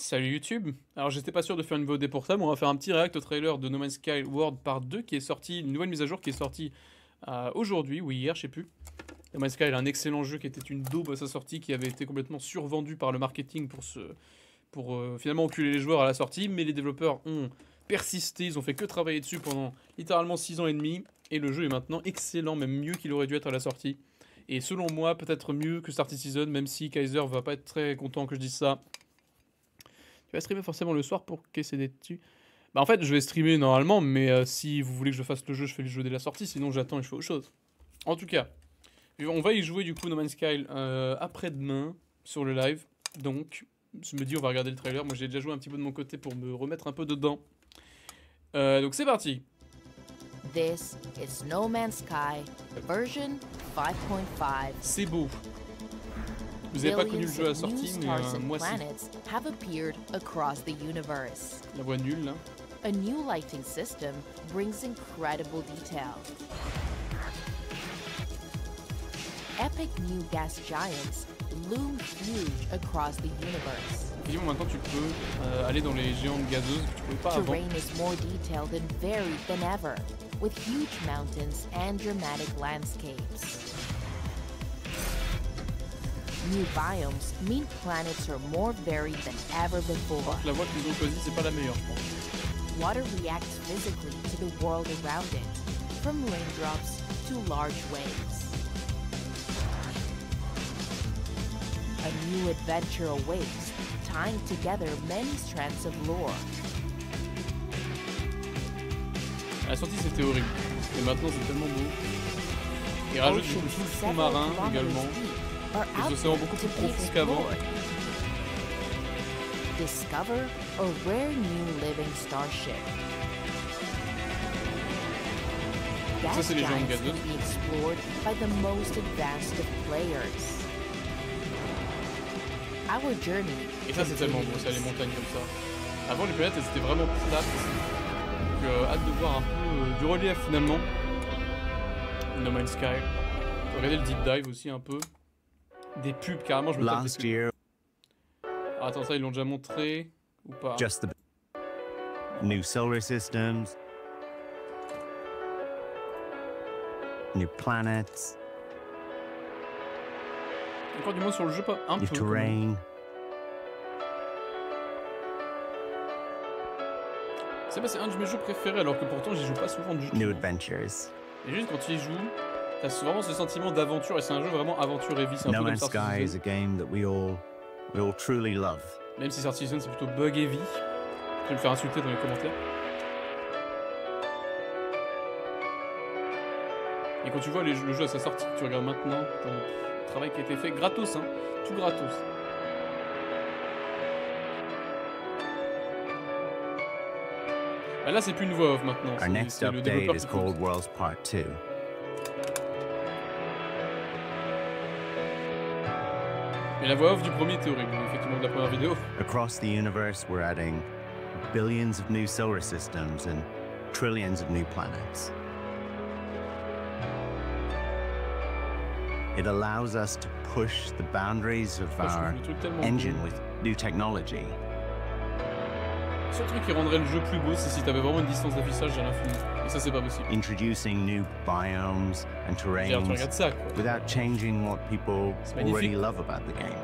Salut YouTube. Alors j'étais pas sûr de faire une VOD pour ça, mais on va faire un petit react au trailer de No Man's Sky World Part 2 qui est sorti, une nouvelle mise à jour qui est sortie aujourd'hui ou hier, je sais plus. No Man's Sky est un excellent jeu qui était une daube à sa sortie, qui avait été complètement survendu par le marketing pour finalement enculer les joueurs à la sortie, mais les développeurs ont persisté, ils ont fait que travailler dessus pendant littéralement 6 ans et demi, et le jeu est maintenant excellent, même mieux qu'il aurait dû être à la sortie. Et selon moi, peut-être mieux que Started Season, même si Kaiser va pas être très content que je dise ça. Tu vas streamer forcément le soir pour caisser des dessus. Bah en fait, je vais streamer normalement, mais si vous voulez que je fasse le jeu, je fais le jeu dès la sortie, sinon j'attends et je fais autre chose. En tout cas, on va y jouer du coup No Man's Sky après-demain sur le live. Donc, je me dis on va regarder le trailer. Moi j'ai déjà joué un petit peu de mon côté pour me remettre un peu dedans. Donc c'est parti. This is No Man's Sky version 5.5. C'est beau. Vous n'avez pas connu le jeu à la sortie, mais moi si. Have appeared across the universe. La voix nulle là. A new lighting system brings incredible detail. Epic new gas giants loom huge across the universe. Effectivement, maintenant tu peux aller dans les géantes gazeuses que tu pouvais pas avant. Terrain is more detailed and varied than ever, with huge mountains and dramatic landscapes. New biomes mean planets are more varied than ever before. La voie qu'ils ont choisie, c'est pas la meilleure, je pense. Water reacts physically to the world around it, from raindrops to large waves. A new adventure awaits, tying together many strands of lore. À la sortie, c'était horrible. Et maintenant, c'est tellement beau. Et rajoute du coup tout le fond marin également. Des océans beaucoup plus profonds qu'avant. Discover a rare new living starship. Ça, c'est les géantes Gas giants gazeuses. can be explored by the most advanced of players. Our journey. Et ça, c'est tellement beau, ça, les montagnes comme ça. Avant, les planètes, elles étaient vraiment plates. Donc, hâte de voir un peu du relief finalement. No Man's Sky. Regardez le deep dive aussi un peu. Des pubs, carrément, je me tape des pubs. Ah, attends, ça, ils l'ont déjà montré ou pas? Just the new solar systems, new planets, Encore du moins sur le jeu, pas un new peu. terrain. C'est un de mes jeux préférés, alors que pourtant, j'y joue pas souvent du tout. New adventures. Et juste quand tu y joues, t'as vraiment ce sentiment d'aventure, et c'est un jeu vraiment aventure et vie, c'est un No peu comme Man's Star Sky is Citizen. a game that we all truly love. Même si Star Citizen c'est plutôt bug et vie. Je vais me faire insulter dans les commentaires. Et quand tu vois le jeu à sa sortie, que tu regardes maintenant, t'as le travail qui a été fait gratos, hein, tout gratos. Ah, là c'est plus une voix off maintenant, Our next c'est le update développeur is qui called compte. Worlds Part 2. Mais la voix off du premier était horrible, effectivement, de la première vidéo. Across the universe, we're adding billions of new solar systems and trillions of new planets. It allows us to push the boundaries of Moi, je our trouve le truc tellement engine beau. with new technology. Le seul truc qui rendrait le jeu plus beau, c'est si t'avais vraiment une distance d'affichage à l'infini. Et ça, c'est pas possible. Introducing new biomes and Tu terrains regardes ça, quoi. without changing what people C'est already magnifique. love about the game.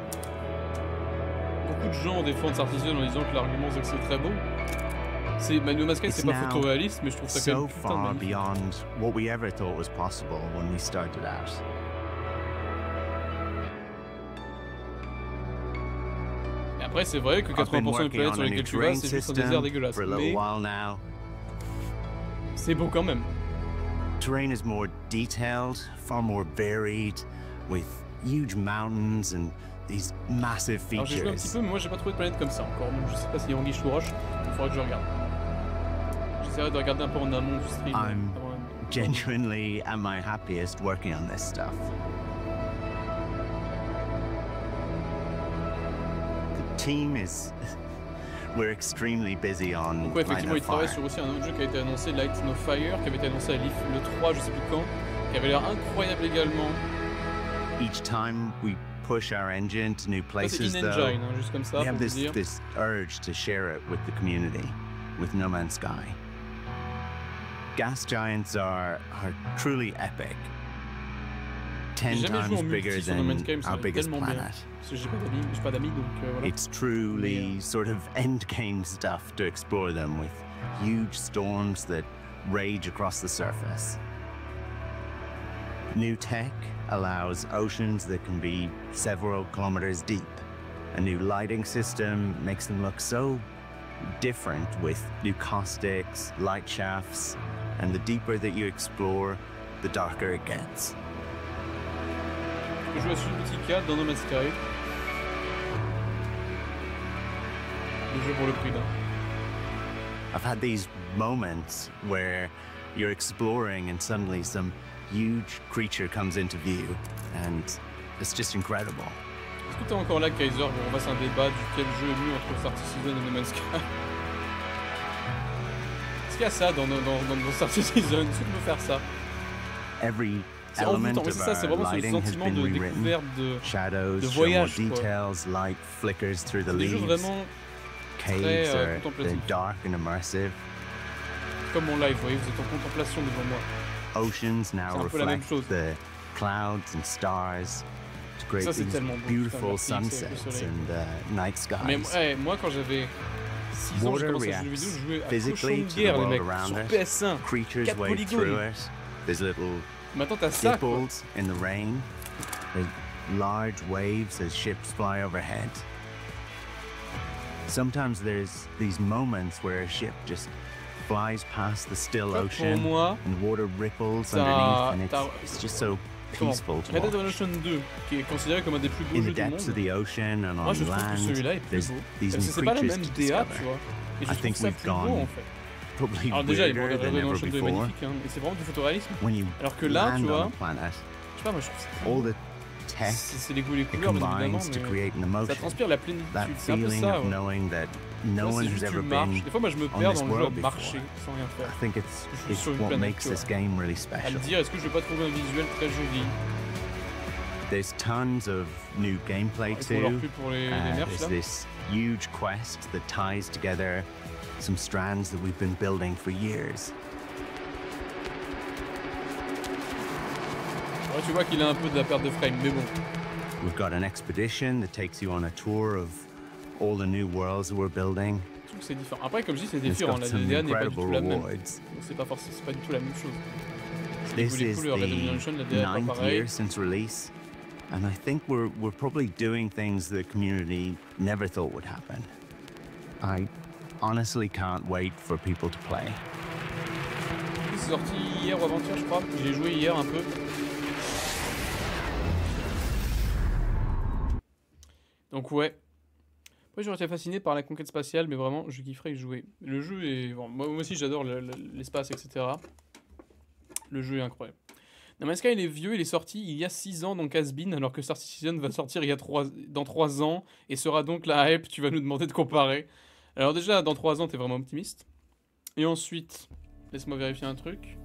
Beaucoup de gens défendent Star Citizen en disant que l'argument c'est que c'est très beau. No Man's Sky, c'est pas It's now photoréaliste, mais je trouve ça quand So même putain de far magnifique. beyond what we ever thought was possible when we started out. Et après, c'est vrai que I've been 80% des working planètes on sur a new lesquelles tu vas, terrain c'est juste un désert system dégueulasse. for a little Mais while now. c'est beau quand même. Terrain is more detailed, far more varied, with huge mountains and these massive Alors j'ai joué un petit features. peu, mais moi j'ai pas trouvé de planète comme ça encore. Donc je sais pas si Anguille sous roche, il faudra que je regarde. J'essaierai de regarder un peu en amont du stream. I'm avant- Genuinely at my happiest working on this stuff. The team is... We're extremely busy on Donc ouais, Light effectivement, No il travaille Fire. sur aussi un autre jeu qui a été annoncé, Light No Fire, qui avait été annoncé à l'IF le 3, je sais plus quand, qui avait l'air incroyable également. Each time we push our engine to new Ça, places, c'est though, in-engine, hein, juste comme ça, we pour have vous this, dire. this urge to share it with the community, with No Man's Sky. Gas giants are truly epic. J'ai 10 jamais joué en times bigger multi sur No Man's than Sky, mais ça our va être biggest tellement bien. planet. Parce que j'ai pas d'amis, donc voilà. It's truly sort of endgame stuff to explore them, with huge storms that rage across the surface. New tech allows oceans that can be several kilometers deep. A new lighting system makes them look so different, with new caustics, light shafts, and the deeper that you explore, the darker it gets. Je joue à Subnautica dans No Man's Sky. Le jeu pour le prix d'un. I've had these moments where you're exploring and suddenly some huge creature comes into view, and it's just incredible. Est-ce que t'es encore là, Kaiser, pour qu'on fasse un débat du quel jeu est mieux entre Star Citizen et No Man's Sky? Est-ce qu'il y a ça dans Star Citizen? Est-ce qu'on peut faire ça? Every C'est element envoûtant, of c'est ça, c'est our vraiment ce lighting has sentiment been de rewritten. découverte de Shadows show more voyage, quoi. details, light flickers through the des jeux leaves. vraiment Caves are contemplatifs. dark and immersive. Comme mon live, vous voyez, vous êtes en contemplation devant moi. Oceans now C'est un peu la même reflect chose. the clouds and stars to create Ça, c'est these tellement beau, beautiful putain, merci, avec le sunsets soleil. and night Mais skies. ouais, moi, quand j'avais 6 ans, je Water commençais à jouer reacts vidéo, je jouais à physically Cochon de to the guerre, les world mecs, around sur us. PS1. Creatures 4 wade polygones. through it. There's little Maintenant, t'as ça, quoi. ripples in the rain. There's large waves as ships fly overhead. Sometimes there's these moments where a ship just flies past the still Pour ocean moi, and water ripples t'as- underneath, and t'as- it's just so comment, peaceful to Red Dead watch. Redemption 2, qui est considéré comme un des plus beaux In jeux the du depths of monde. the ocean and Moi, je on trouve que land, celui-là est plus there's beau. these Parce que new c'est pas la creatures même to DA, discover. tu vois. Et je I trouve think ça we've plus beau, gone en fait. Probably Alors déjà, Red weirder Dead than ever Redemption 2 est before. magnifique, hein, et c'est vraiment du photoréalisme. When you Alors que là, tu land vois, on a planet, je sais pas, moi je trouve ça all the tech c'est les goûts et les it couleurs, bien évidemment, combines to mais create an ça emotion. transpire la plénitude, That c'est un peu feeling ça. of Ouais. knowing that no Là, one c'est has juste ever tu marches. been. Des fois, moi je me on perds this dans le jeu à world before. marcher sans rien faire. I think it's Je suis sur une what planète, makes tu vois. this game really À special. me dire, est-ce que je vais pas trouver un visuel très joli? There's tons of new gameplay Ils font leur too. pub pour les nerfs There's là. this huge quest that ties together some strands that we've been building for years. Ouais, tu vois qu'il a un peu de la perte de frame, mais bon. We've got an expedition that takes you on a tour of all the new worlds that we're building. Je trouve que c'est différent. Après, comme je dis, c'est It's différent. got La some DDA n'est pas du incredible tout la même. rewards. Donc c'est pas forcément, c'est pas du tout la même chose. This Les is couleurs, Red Dead Redemption, la DDA est pas 9th pareil. year since release, and I think we're probably doing things the community never thought would happen. I honestly can't wait for people to play. C'est sorti hier ou avant-hier, je crois. J'ai joué hier un peu. Donc ouais. Moi j'aurais été fasciné par la conquête spatiale, mais vraiment je kifferais y jouer. Le jeu est... Bon, moi aussi j'adore l'espace, etc. Le jeu est incroyable. No Man's Sky il est vieux, il est sorti il y a 6 ans donc has-been, alors que Star Citizen va sortir dans 3 ans et sera donc la hype, tu vas nous demander de comparer. Alors déjà dans 3 ans t'es vraiment optimiste. Et ensuite, laisse-moi vérifier un truc.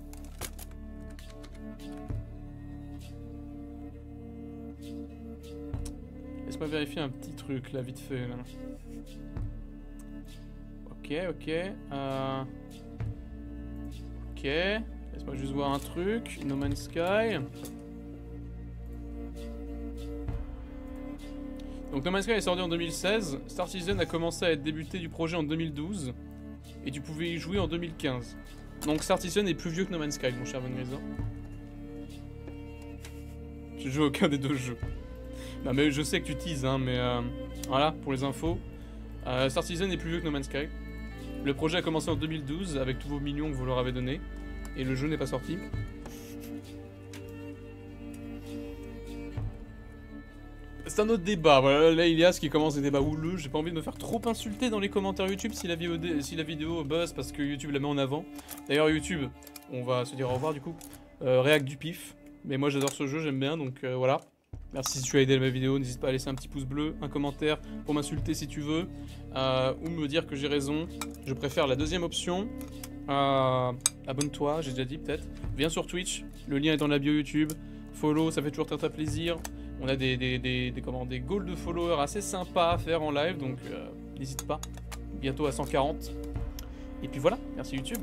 Laisse-moi vérifier un petit truc là, vite fait. Là. Ok. Ok. Laisse-moi juste voir un truc. No Man's Sky. Donc No Man's Sky est sorti en 2016. Star Citizen a commencé à être débuté du projet en 2012. Et tu pouvais y jouer en 2015. Donc Star Citizen est plus vieux que No Man's Sky, mon cher Van Grisa. Je joue à aucun des deux jeux. Non mais je sais que tu teases, hein, mais voilà, pour les infos. Star Citizen est plus vieux que No Man's Sky. Le projet a commencé en 2012 avec tous vos millions que vous leur avez donnés. Et le jeu n'est pas sorti. C'est un autre débat, voilà, là Ilias qui commence des débats houleux. J'ai pas envie de me faire trop insulter dans les commentaires YouTube si la vidéo buzz parce que YouTube la met en avant. D'ailleurs YouTube, on va se dire au revoir du coup. Réact du pif. Mais moi j'adore ce jeu, j'aime bien, donc voilà. Merci si tu as aidé ma vidéo, n'hésite pas à laisser un petit pouce bleu, un commentaire pour m'insulter si tu veux, ou me dire que j'ai raison. Je préfère la deuxième option. Abonne-toi, j'ai déjà dit peut-être. Viens sur Twitch, le lien est dans la bio YouTube. Follow, ça fait toujours très plaisir. On a des goals de followers assez sympas à faire en live, donc n'hésite pas. Bientôt à 140. Et puis voilà, merci YouTube.